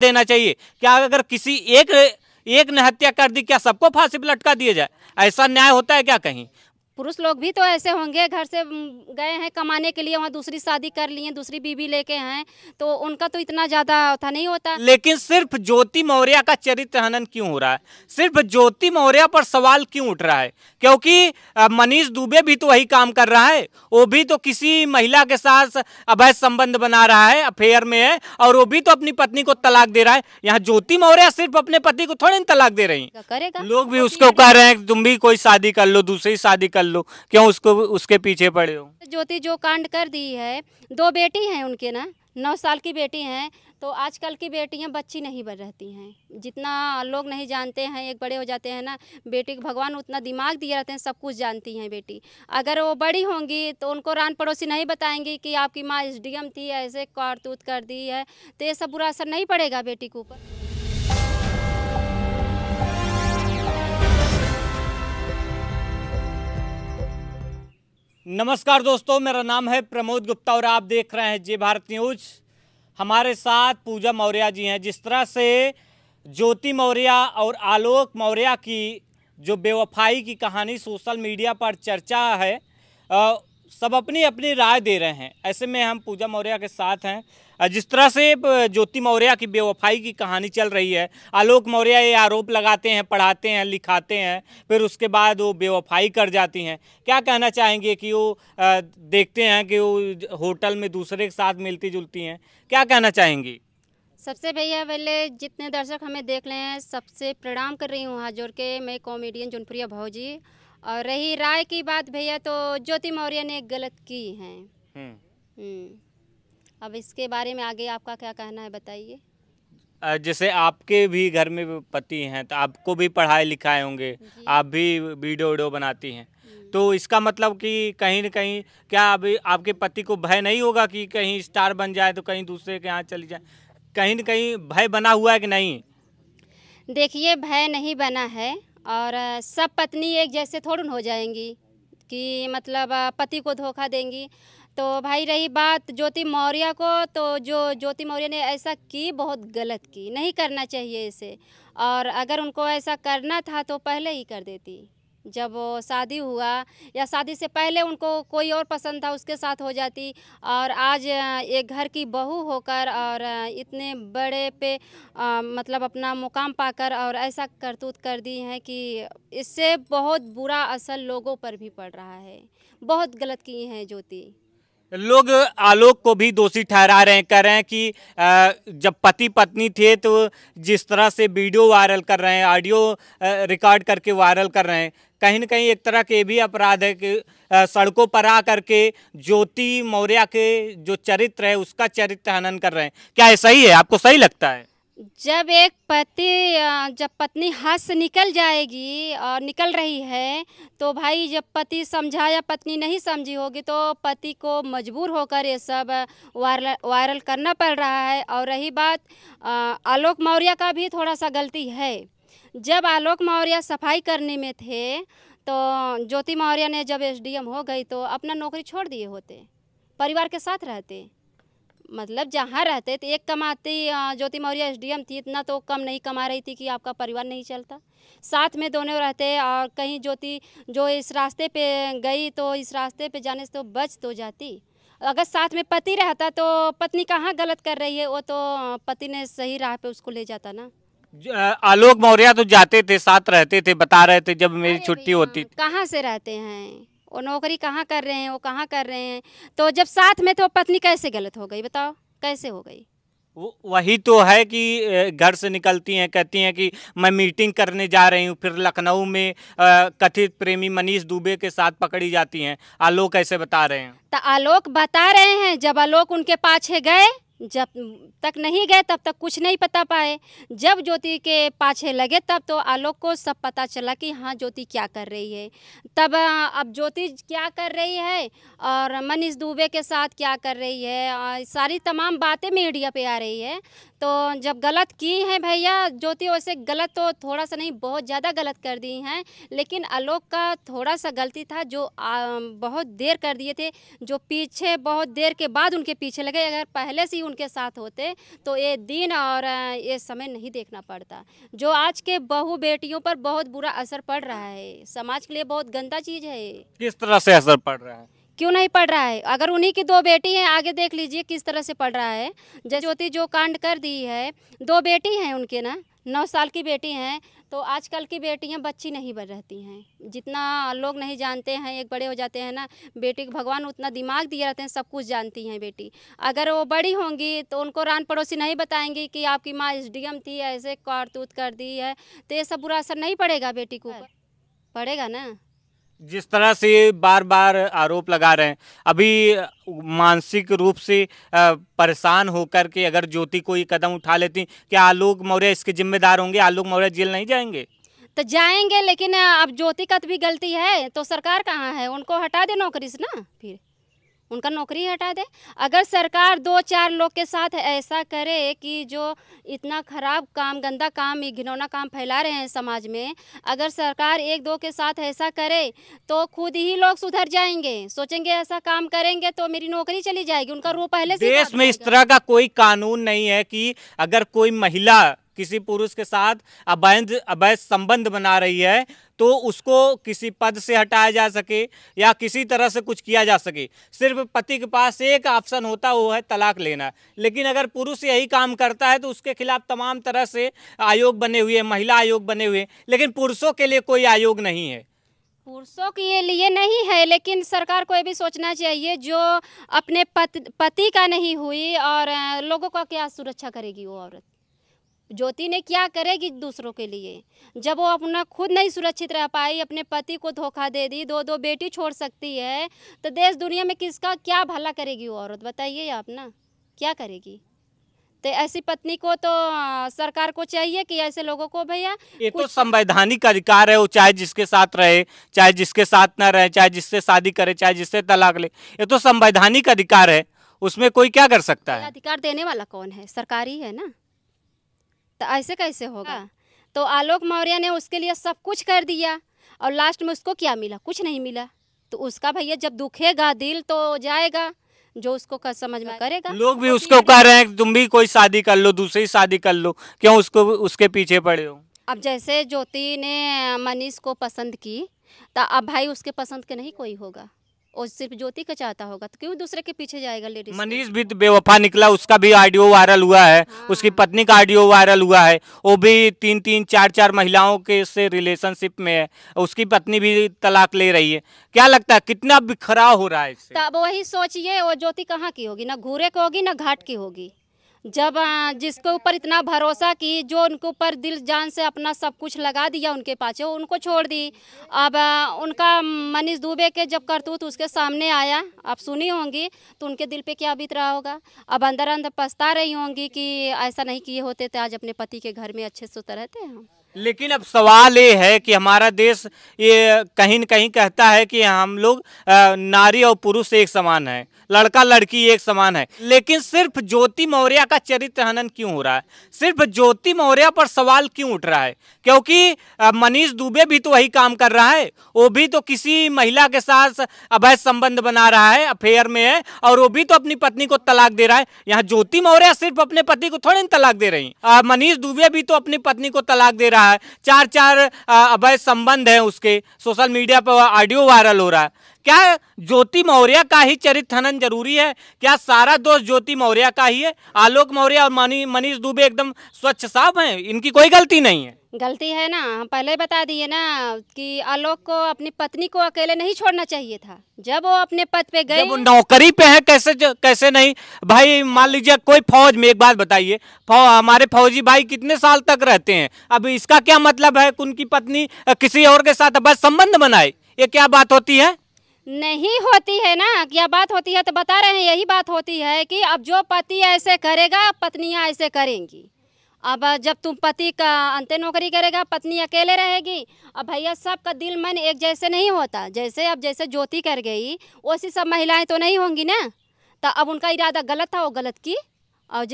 देना चाहिए। क्या अगर किसी एक ने हत्या कर दी, क्या सबको फांसी पे लटका दिया जाए? ऐसा न्याय होता है क्या कहीं? पुरुष लोग भी तो ऐसे होंगे, घर से गए हैं कमाने के लिए, वहाँ दूसरी शादी कर लिए, दूसरी बीवी लेके हैं, तो उनका तो इतना ज़्यादा था नहीं होता। लेकिन सिर्फ ज्योति मौर्य का चरित्र हनन क्यों हो रहा है? सिर्फ ज्योति मौर्य पर सवाल क्यों उठ रहा है? क्योंकि मनीष दुबे भी तो वही काम कर रहा है। वो भी तो किसी महिला के साथ अवैध संबंध बना रहा है, अफेयर में है, और वो भी तो अपनी पत्नी को तलाक दे रहा है। यहाँ ज्योति मौर्य सिर्फ अपने पति को थोड़ी तलाक दे रही है, करेगा लोग भी उसको कह रहे हैं तुम भी कोई शादी कर लो, दूसरी शादी कर लो, क्यों उसको उसके पीछे पड़े हो? ज्योति जो कांड कर दी है, 2 बेटी हैं उनके ना, 9 साल की बेटी हैं, तो आजकल की बेटियां बच्ची नहीं बन रहती हैं। जितना लोग नहीं जानते हैं, एक बड़े हो जाते हैं ना, बेटी को भगवान उतना दिमाग दिए रहते हैं, सब कुछ जानती हैं बेटी। अगर वो बड़ी होंगी तो उनको रान पड़ोसी नहीं बताएंगी कि आपकी माँ एसडीएम थी, ऐसे कारतूत कर दी है, तो ये सब बुरा असर नहीं पड़ेगा बेटी के ऊपर। नमस्कार दोस्तों, मेरा नाम है प्रमोद गुप्ता और आप देख रहे हैं जय भारत न्यूज। हमारे साथ पूजा मौर्य जी हैं। जिस तरह से ज्योति मौर्य और आलोक मौर्य की जो बेवफाई की कहानी सोशल मीडिया पर चर्चा है, सब अपनी अपनी राय दे रहे हैं। ऐसे में हम पूजा मौर्य के साथ हैं। जिस तरह से ज्योति मौर्य की बेवफाई की कहानी चल रही है, आलोक मौर्य ये आरोप लगाते हैं, पढ़ाते हैं, लिखाते हैं, फिर उसके बाद वो बेवफाई कर जाती हैं। क्या कहना चाहेंगे कि वो देखते हैं कि वो होटल में दूसरे के साथ मिलती जुलती हैं? क्या कहना चाहेंगी? सबसे भैया पहले जितने दर्शक हमें देख रहे हैं, सबसे प्रणाम कर रही हूँ हाथ जोड़ के। मैं कॉमेडियन जोनप्रिया भौजी। और रही राय की बात भैया, तो ज्योति मौर्य ने गलत की हैं। अब इसके बारे में आगे आपका क्या कहना है, बताइए। जैसे आपके भी घर में पति हैं, तो आपको भी पढ़ाए लिखाए होंगे, आप भी वीडियो बनाती हैं, तो इसका मतलब कि कहीं न कहीं क्या अभी आपके पति को भय नहीं होगा कि कहीं स्टार बन जाए तो कहीं दूसरे के यहाँ चली जाए? कहीं न कहीं भय बना हुआ है कि नहीं? देखिए, भय नहीं बना है, और सब पत्नी एक जैसे थोड़ी हो जाएंगी कि मतलब पति को धोखा देंगी। तो भाई रही बात ज्योति मौर्य को, तो जो ज्योति मौर्य ने ऐसा की, बहुत गलत की, नहीं करना चाहिए इसे। और अगर उनको ऐसा करना था तो पहले ही कर देती। जब वो शादी हुआ या शादी से पहले उनको कोई और पसंद था, उसके साथ हो जाती। और आज एक घर की बहू होकर और इतने बड़े पे मतलब अपना मुकाम पाकर और ऐसा करतूत कर दी है कि इससे बहुत बुरा असर लोगों पर भी पड़ रहा है। बहुत गलत की हैं ज्योति। लोग आलोक को भी दोषी ठहरा रहे हैं, कह रहे हैं कि जब पति पत्नी थे तो जिस तरह से वीडियो वायरल कर रहे हैं, ऑडियो रिकॉर्ड करके वायरल कर रहे हैं, कहीं न कहीं एक तरह के भी अपराध है कि सड़कों पर आ करके ज्योति मौर्य के जो चरित्र है उसका चरित्र हनन कर रहे हैं। क्या ऐसा ही है? आपको सही लगता है? जब एक पति जब पत्नी हाथ से निकल जाएगी और निकल रही है, तो भाई जब पति समझा या पत्नी नहीं समझी होगी, तो पति को मजबूर होकर ये सब वायरल करना पड़ रहा है। और रही बात आलोक मौर्य का भी थोड़ा सा गलती है। जब आलोक मौर्य सफाई करने में थे, तो ज्योति मौर्य ने जब एसडीएम हो गई तो अपना नौकरी छोड़ दिए होते, परिवार के साथ रहते। मतलब जहाँ रहते थे एक कमाती, ज्योति मौर्य एसडीएम थी, इतना तो कम नहीं कमा रही थी कि आपका परिवार नहीं चलता। साथ में दोनों रहते, और कहीं ज्योति जो इस रास्ते पे गई तो इस रास्ते पे जाने से तो बच तो जाती। अगर साथ में पति रहता तो पत्नी कहाँ गलत कर रही है, वो तो पति ने सही राह पे उसको ले जाता ना। आलोक मौर्य तो जाते थे, साथ रहते थे, बता रहे थे जब मेरी छुट्टी होती। कहाँ से रहते हैं वो, नौकरी कहाँ कर रहे हैं, वो कहाँ कर रहे हैं? तो जब साथ में तो पत्नी कैसे गलत हो गई, बताओ कैसे हो गई? वही तो है कि घर से निकलती हैं, कहती हैं कि मैं मीटिंग करने जा रही हूँ, फिर लखनऊ में कथित प्रेमी मनीष दुबे के साथ पकड़ी जाती हैं। आलोक ऐसे बता रहे हैं। तो आलोक बता रहे हैं, जब आलोक उनके पाछे गए, जब तक नहीं गए तब तक कुछ नहीं पता पाए। जब ज्योति के पाछे लगे तब तो आलोक को सब पता चला कि हाँ ज्योति क्या कर रही है। तब अब ज्योति क्या कर रही है और मनीष दुबे के साथ क्या कर रही है, सारी तमाम बातें मीडिया पे आ रही है। तो जब गलत की हैं भैया ज्योति, वैसे गलत तो थोड़ा सा नहीं बहुत ज़्यादा गलत कर दी हैं, लेकिन आलोक का थोड़ा सा गलती था जो बहुत देर कर दिए थे, जो पीछे बहुत देर के बाद उनके पीछे लगे। अगर पहले से ही उनके साथ होते तो ये दिन और ये समय नहीं देखना पड़ता। जो आज के बहू बेटियों पर बहुत बुरा असर पड़ रहा है, समाज के लिए बहुत गंदा चीज़ है। किस तरह से असर पड़ रहा है? क्यों नहीं पड़ रहा है? अगर उन्हीं की 2 बेटी हैं, आगे देख लीजिए किस तरह से पड़ रहा है। जैसे ज्योति जो कांड कर दी है, 2 बेटी हैं उनके ना, 9 साल की बेटी हैं। तो आजकल की बेटियां बच्ची नहीं बन रहती हैं, जितना लोग नहीं जानते हैं, एक बड़े हो जाते हैं ना, बेटी को भगवान उतना दिमाग दिए रहते हैं, सब कुछ जानती हैं बेटी। अगर वो बड़ी होंगी तो उनको रान पड़ोसी नहीं बताएंगी कि आपकी माँ SDM थी, ऐसे कारतूत कर दी है, तो ये सब बुरा असर नहीं पड़ेगा बेटी को? पड़ेगा ना। जिस तरह से बार बार आरोप लगा रहे हैं, अभी मानसिक रूप से परेशान होकर के अगर ज्योति कोई कदम उठा लेती, क्या आलोक मौर्य इसके जिम्मेदार होंगे? आलोक मौर्य जेल नहीं जाएंगे? तो जाएंगे, लेकिन अब ज्योति का भी गलती है तो सरकार कहाँ है? उनको हटा दे नौकरी से ना, फिर उनका नौकरी हटा दे। अगर सरकार 2-4 लोग के साथ ऐसा करे कि जो इतना खराब काम, गंदा काम, घिनौना काम फैला रहे हैं समाज में, अगर सरकार 1-2 के साथ ऐसा करे तो खुद ही लोग सुधर जाएंगे, सोचेंगे ऐसा काम करेंगे तो मेरी नौकरी चली जाएगी। उनका रूप पहले से देश में इस तरह का कोई कानून नहीं है कि अगर कोई महिला किसी पुरुष के साथ अवैध संबंध बना रही है तो उसको किसी पद से हटाया जा सके या किसी तरह से कुछ किया जा सके। सिर्फ पति के पास एक ऑप्शन होता है, वो है तलाक लेना। लेकिन अगर पुरुष यही काम करता है तो उसके खिलाफ तमाम तरह से आयोग बने हुए हैं, महिला आयोग बने हुए हैं, लेकिन पुरुषों के लिए कोई आयोग नहीं है। पुरुषों के लिए नहीं है, लेकिन सरकार को ये भी सोचना चाहिए जो अपने पति का नहीं हुई और लोगों का क्या सुरक्षा करेगी वो औरत? ज्योति ने क्या करेगी दूसरों के लिए? जब वो अपना खुद नहीं सुरक्षित रह पाई, अपने पति को धोखा दे दी, 2-2 बेटी छोड़ सकती है, तो देश दुनिया में किसका क्या भला करेगी वो औरत? बताइए आप ना, क्या करेगी? तो ऐसी पत्नी को तो सरकार को चाहिए कि ऐसे लोगों को भैया, ये तो संवैधानिक अधिकार है, वो चाहे जिसके साथ रहे, चाहे जिसके साथ न रहे, चाहे जिससे शादी करे, चाहे जिससे तलाक ले, ये तो संवैधानिक अधिकार है, उसमें कोई क्या कर सकता है? अधिकार देने वाला कौन है? सरकार ही है ना। तो ऐसे कैसे होगा? तो आलोक मौर्य ने उसके लिए सब कुछ कर दिया और लास्ट में उसको क्या मिला? कुछ नहीं मिला। तो उसका भैया जब दुखेगा दिल तो जाएगा, जो उसको समझ में करेगा। लोग भी उसको कह रहे हैं तुम भी कोई शादी कर लो, दूसरी शादी कर लो, क्यों उसको उसके पीछे पड़े हो? अब जैसे ज्योति ने मनीष को पसंद की, तो अब भाई उसके पसंद के नहीं कोई होगा, और सिर्फ ज्योति का चाहता होगा, तो क्यों दूसरे के पीछे जाएगा? लेडीज मनीष भी तो बेवफा निकला, उसका भी ऑडियो वायरल हुआ है। हाँ। उसकी पत्नी का ऑडियो वायरल हुआ है, वो भी 3-3, 4-4 महिलाओं के से रिलेशनशिप में है, उसकी पत्नी भी तलाक ले रही है। क्या लगता है कितना बिखराव हो रहा है इससे? तब वही सोचिए, वो ज्योति कहाँ की होगी? ना घूरे की होगी ना घाट की होगी। जब जिसके ऊपर इतना भरोसा की, जो उनके ऊपर दिल जान से अपना सब कुछ लगा दिया उनके पाछे, उनको छोड़ दी। अब उनका मनीष दुबे के जब करतूत उसके सामने आया, आप सुनी होंगी, तो उनके दिल पे क्या बीत रहा होगा? अब अंदर अंदर पछता रही होंगी कि ऐसा नहीं किए होते तो आज अपने पति के घर में अच्छे से तो रहते हैं हम। लेकिन अब सवाल ये है कि हमारा देश ये कहीं न कहीं कहता है कि हम लोग नारी और पुरुष एक समान है, लड़का लड़की एक समान है, लेकिन सिर्फ ज्योति मौर्य का चरित्र हनन क्यों हो रहा है? सिर्फ ज्योति मौर्य पर सवाल क्यों उठ रहा है? क्योंकि मनीष दुबे भी तो वही काम कर रहा है, वो भी तो किसी महिला के साथ अवैध संबंध बना रहा है, अफेयर में है, और वो भी तो अपनी पत्नी को तलाक दे रहा है। यहाँ ज्योति मौर्य सिर्फ अपने पति को थोड़ी तलाक दे रही, मनीष दुबे भी तो अपनी पत्नी को तलाक दे रहा है। 4-4 अवैध संबंध है उसके, सोशल मीडिया पर ऑडियो वायरल हो रहा है। क्या ज्योति मौर्य का ही चरित्र हनन जरूरी है? क्या सारा दोष ज्योति मौर्य का ही है? आलोक मौर्य और मनीष दुबे एकदम स्वच्छ साफ हैं, इनकी कोई गलती नहीं है। गलती है ना, हम पहले बता दिए ना कि आलोक को अपनी पत्नी को अकेले नहीं छोड़ना चाहिए था। जब वो अपने पद पे गए, जब वो नौकरी पे है, कैसे नहीं भाई? मान लीजिए कोई फौज में, एक बात बताइए, हमारे फौजी भाई कितने साल तक रहते हैं? अब इसका क्या मतलब है कि उनकी पत्नी किसी और के साथ अवैध संबंध बनाए? ये क्या बात होती है? नहीं होती है ना, क्या बात होती है? तो बता रहे हैं, यही बात होती है कि अब जो पति ऐसे करेगा पत्नियां ऐसे करेंगी। अब जब तुम पति का अंत नौकरी करेगा, पत्नी अकेले रहेगी। अब भैया सबका दिल मन एक जैसे नहीं होता। जैसे ज्योति कर गई, वैसी सब महिलाएं तो नहीं होंगी ना। तो अब उनका इरादा गलत था, वो गलत की, और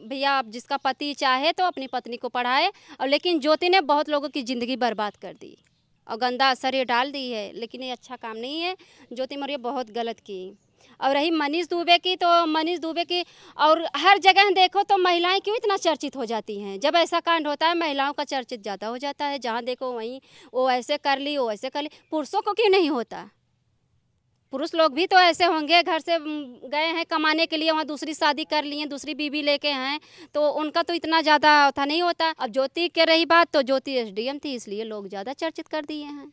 भैया जिसका पति चाहे तो अपनी पत्नी को पढ़ाए, और लेकिन ज्योति ने बहुत लोगों की ज़िंदगी बर्बाद कर दी और गंदा असर ये डाल दी है, लेकिन ये अच्छा काम नहीं है। ज्योति मौर्य बहुत गलत की। और रही मनीष दुबे की, तो मनीष दुबे की और हर जगह देखो तो महिलाएं क्यों इतना चर्चित हो जाती हैं। जब ऐसा कांड होता है महिलाओं का चर्चित ज़्यादा हो जाता है, जहाँ देखो वहीं वो ऐसे कर ली, वो ऐसे कर ली। पुरुषों को क्यों नहीं होता? पुरुष लोग भी तो ऐसे होंगे, घर से गए हैं कमाने के लिए, वहाँ दूसरी शादी कर लिए, दूसरी बीवी लेके हैं, तो उनका तो इतना ज़्यादा था नहीं होता। अब ज्योति के रही बात, तो ज्योति SDM थी, इसलिए लोग ज़्यादा चर्चित कर दिए हैं।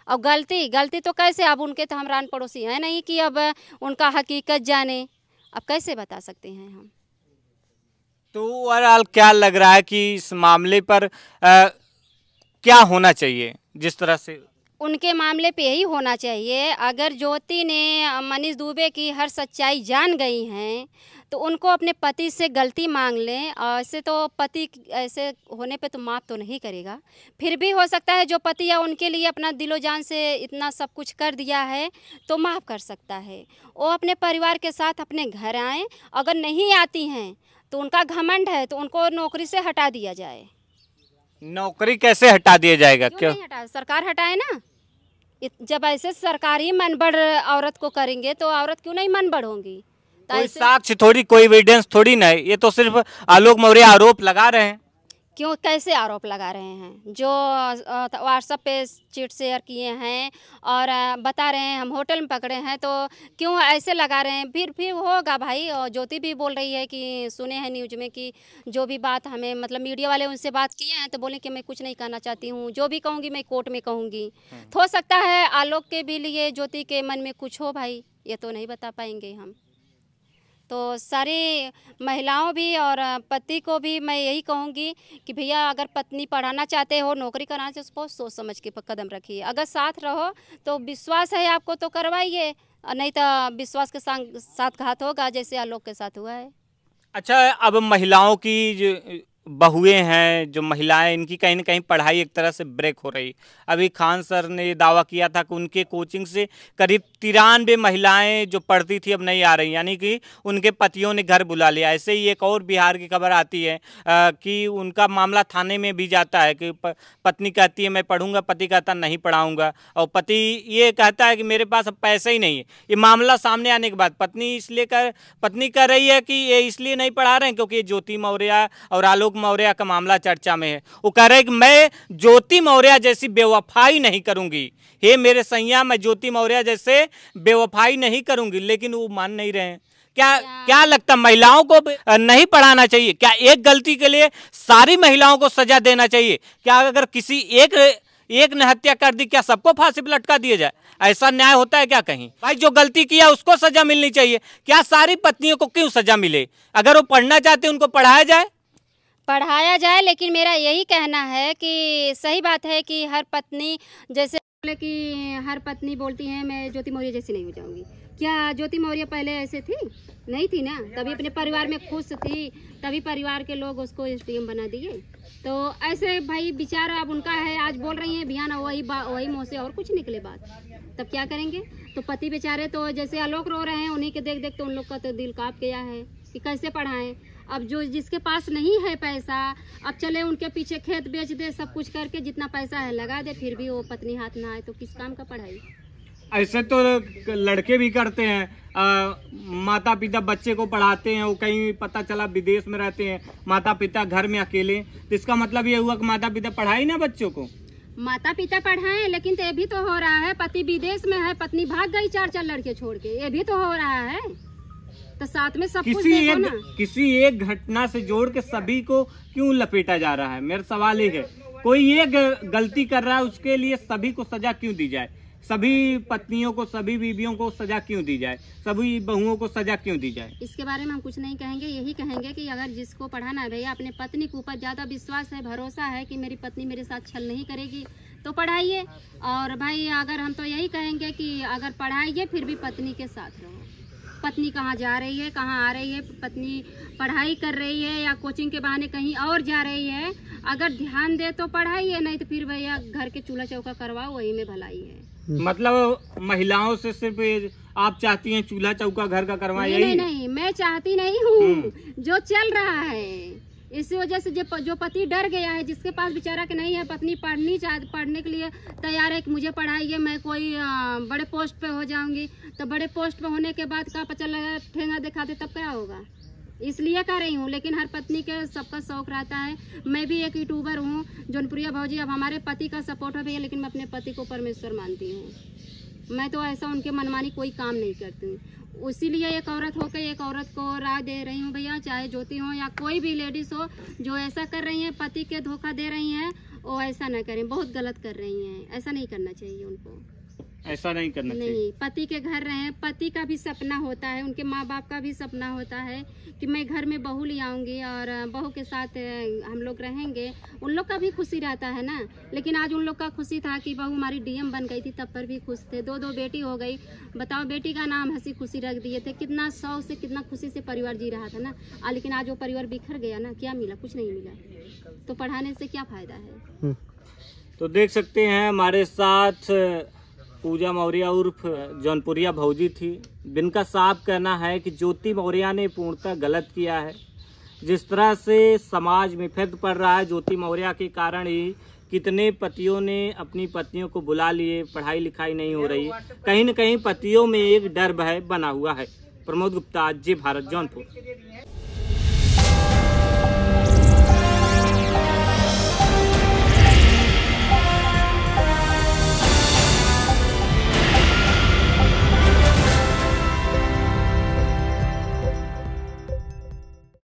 और गलती तो कैसे, अब उनके तो हम रान पड़ोसी हैं नहीं कि अब उनका हकीकत जाने, अब कैसे बता सकते हैं हम। तो ओवरऑल क्या लग रहा है कि इस मामले पर क्या होना चाहिए? जिस तरह से उनके मामले पे यही होना चाहिए, अगर ज्योति ने मनीष दुबे की हर सच्चाई जान गई हैं तो उनको अपने पति से गलती मांग लें। और ऐसे तो पति ऐसे होने पे तो माफ़ तो नहीं करेगा, फिर भी हो सकता है जो पति या उनके लिए अपना दिलो जान से इतना सब कुछ कर दिया है तो माफ़ कर सकता है। वो अपने परिवार के साथ अपने घर आएँ, अगर नहीं आती हैं तो उनका घमंड है तो उनको नौकरी से हटा दिया जाए। नौकरी कैसे हटा दिया जाएगा? क्यों नहीं हटा? सरकार हटाए ना। जब ऐसे सरकारी मनबड़ औरत को करेंगे तो औरत क्यों नहीं मनबड़ होंगी? कोई साक्ष्य थोड़ी, कोई एविडेंस थोड़ी ना है, ये तो सिर्फ आलोक मौर्य आरोप लगा रहे हैं। क्यों, कैसे आरोप लगा रहे हैं? जो व्हाट्सएप पे चीट शेयर किए हैं और बता रहे हैं हम होटल में पकड़े हैं, तो क्यों ऐसे लगा रहे हैं? फिर होगा भाई। और ज्योति भी बोल रही है कि सुने हैं न्यूज में कि जो भी बात हमें मतलब मीडिया वाले उनसे बात किए हैं तो बोले कि मैं कुछ नहीं कहना चाहती हूँ, जो भी कहूँगी मैं कोर्ट में कहूँगी। तो हो सकता है आलोक के भी लिए ज्योति के मन में कुछ हो भाई, ये तो नहीं बता पाएंगे हम। तो सारी महिलाओं भी और पति को भी मैं यही कहूँगी कि भैया अगर पत्नी पढ़ाना चाहते हो, नौकरी कराना चाहते हो, सोच समझ के कदम रखिए। अगर साथ रहो तो विश्वास है आपको तो करवाइए, नहीं तो विश्वास के साथ घात होगा, जैसे आलोक के साथ हुआ है। अच्छा, अब महिलाओं की जो बहुएं हैं, जो महिलाएं, इनकी कहीं ना कहीं पढ़ाई एक तरह से ब्रेक हो रही। अभी खान सर ने दावा किया था कि उनके कोचिंग से करीब 93 महिलाएं जो पढ़ती थी अब नहीं आ रही, यानी कि उनके पतियों ने घर बुला लिया। ऐसे ही एक और बिहार की खबर आती है कि उनका मामला थाने में भी जाता है कि पत्नी कहती है मैं पढ़ूंगा, पति कहता नहीं पढ़ाऊंगा, और पति ये कहता है कि मेरे पास अब पैसे ही नहीं है। ये मामला सामने आने के बाद पत्नी कह रही है कि ये इसलिए नहीं पढ़ा रहे हैं क्योंकि ज्योति मौर्य और आलोक मौर्य का मामला चर्चा में है। वो कह रहे हैं कि मैं ज्योति मौर्य जैसी बेवफाई नहीं करूंगी, हे मेरे सैया, मैं ज्योति मौर्य जैसे बेवफाई नहीं करूंगी, लेकिन वो मान नहीं रहे हैं। क्या लगता है, महिलाओं को नहीं पढ़ाना चाहिए? क्या एक गलती के लिए सारी महिलाओं को सजा देना चाहिए? क्या अगर किसी एक ने हत्या कर दी, क्या सबको फांसी पर लटका दिया जाए? ऐसा न्याय होता है क्या कहीं? भाई जो गलती किया उसको सजा मिलनी चाहिए। क्या सारी पत्नियों को क्यों सजा मिले? अगर वो पढ़ना चाहते उनको पढ़ाया जाए, लेकिन मेरा यही कहना है कि सही बात है कि हर पत्नी, जैसे कि हर पत्नी बोलती है मैं ज्योति मौर्य जैसी नहीं हो जाऊंगी। क्या ज्योति मौर्य पहले ऐसे थी? नहीं थी ना, तभी अपने परिवार में खुश थी, तभी परिवार के लोग उसको SDM बना दिए। तो ऐसे भाई विचार अब उनका है, आज बोल रही हैं बिहान वही मुँह से और कुछ निकले बात, तब क्या करेंगे? तो पति बेचारे तो जैसे आलोक रो रहे हैं, उन्हीं के देख तो उन लोग का तो दिल कांप गया है कि कैसे पढ़ाएं। अब जो जिसके पास नहीं है पैसा, अब चले उनके पीछे खेत बेच दे, सब कुछ करके जितना पैसा है लगा दे, फिर भी वो पत्नी हाथ ना आए तो किस काम का पढ़ाई? ऐसे तो लड़के भी करते हैं, माता पिता बच्चे को पढ़ाते हैं, वो कहीं पता चला विदेश में रहते हैं, माता पिता घर में अकेले, तो इसका मतलब ये हुआ कि माता पिता पढ़ाई ना बच्चों को। माता पिता पढ़ाएं, लेकिन तो ये भी तो हो रहा है, पति विदेश में है, पत्नी भाग गई 4 लड़के छोड़ के, ये भी तो हो रहा है। तो साथ में सब कुछ देखो ना। किसी एक घटना से जोड़ के सभी को क्यों लपेटा जा रहा है? मेरा सवाल ये है, कोई एक गलती कर रहा है उसके लिए सभी को सजा क्यों दी जाए? सभी पत्नियों को, सभी बीवियों को सजा क्यों दी जाए? सभी बहुओं को सजा क्यों दी जाए? इसके बारे में हम कुछ नहीं कहेंगे, यही कहेंगे कि अगर जिसको पढ़ाना है भैया, अपने पत्नी के ऊपर ज्यादा विश्वास है, भरोसा है कि मेरी पत्नी मेरे साथ छल नहीं करेगी तो पढ़ाइए। और भाई अगर हम तो यही कहेंगे कि अगर पढ़ाइए फिर भी पत्नी के साथ रहो। पत्नी कहाँ जा रही है, कहाँ आ रही है, पत्नी पढ़ाई कर रही है या कोचिंग के बहाने कहीं और जा रही है, अगर ध्यान दे तो पढ़ाइए, नहीं तो फिर भैया घर के चूल्हा चौका करवाओ, वही में भलाई है। मतलब महिलाओं से सिर्फ आप चाहती हैं चूल्हा चौका घर का करवाएं? नहीं, नहीं, मैं चाहती नहीं हूँ, जो चल रहा है इसी वजह से जो पति डर गया है, जिसके पास बेचारा के नहीं है, पत्नी पढ़ने के लिए तैयार है कि मुझे पढ़ाइए, मैं कोई बड़े पोस्ट पे हो जाऊंगी, तो बड़े पोस्ट पे होने के बाद का पता लगा ठेंगा दिखाते तब क्या होगा। इसलिए कर रही हूँ, लेकिन हर पत्नी के सबका शौक रहता है। मैं भी एक यूट्यूबर हूँ, जौनपुरिया भौजी। अब हमारे पति का सपोर्ट है भैया, लेकिन मैं अपने पति को परमेश्वर मानती हूँ। मैं तो ऐसा उनके मनमानी कोई काम नहीं करती हूँ। इसीलिए एक औरत होकर एक औरत को राय दे रही हूँ भैया, चाहे ज्योति हो या कोई भी लेडीज हो, जो ऐसा कर रही हैं, पति के धोखा दे रही हैं, वो ऐसा ना करें, बहुत गलत कर रही हैं। ऐसा नहीं करना चाहिए उनको, ऐसा नहीं करना चाहिए। नहीं, पति के घर रहें, पति का भी सपना होता है, उनके माँ बाप का भी सपना होता है कि मैं घर में बहू ले आऊँगी और बहू के साथ हम लोग रहेंगे। उन लोग का भी खुशी रहता है ना। लेकिन आज उन लोग का खुशी था कि बहू हमारी डीएम बन गई थी, तब पर भी खुश थे। 2 बेटी हो गई, बताओ, बेटी का नाम हंसी खुशी रख दिए थे। कितना शौक से, कितना खुशी से परिवार जी रहा था ना। लेकिन आज वो परिवार बिखर गया ना, क्या मिला? कुछ नहीं मिला। तो पढ़ाने से क्या फायदा है? तो देख सकते हैं हमारे साथ पूजा मौर्य उर्फ जौनपुरिया भौजी थी, जिनका साफ कहना है कि ज्योति मौर्य ने पूर्णतः गलत किया है। जिस तरह से समाज में इफेक्ट पड़ रहा है, ज्योति मौर्य के कारण ही कितने पतियों ने अपनी पत्नियों को बुला लिए, पढ़ाई लिखाई नहीं हो रही, कहीं न कहीं पतियों में एक डर भय बना हुआ है। प्रमोद गुप्ता, जे भारत, जौनपुर।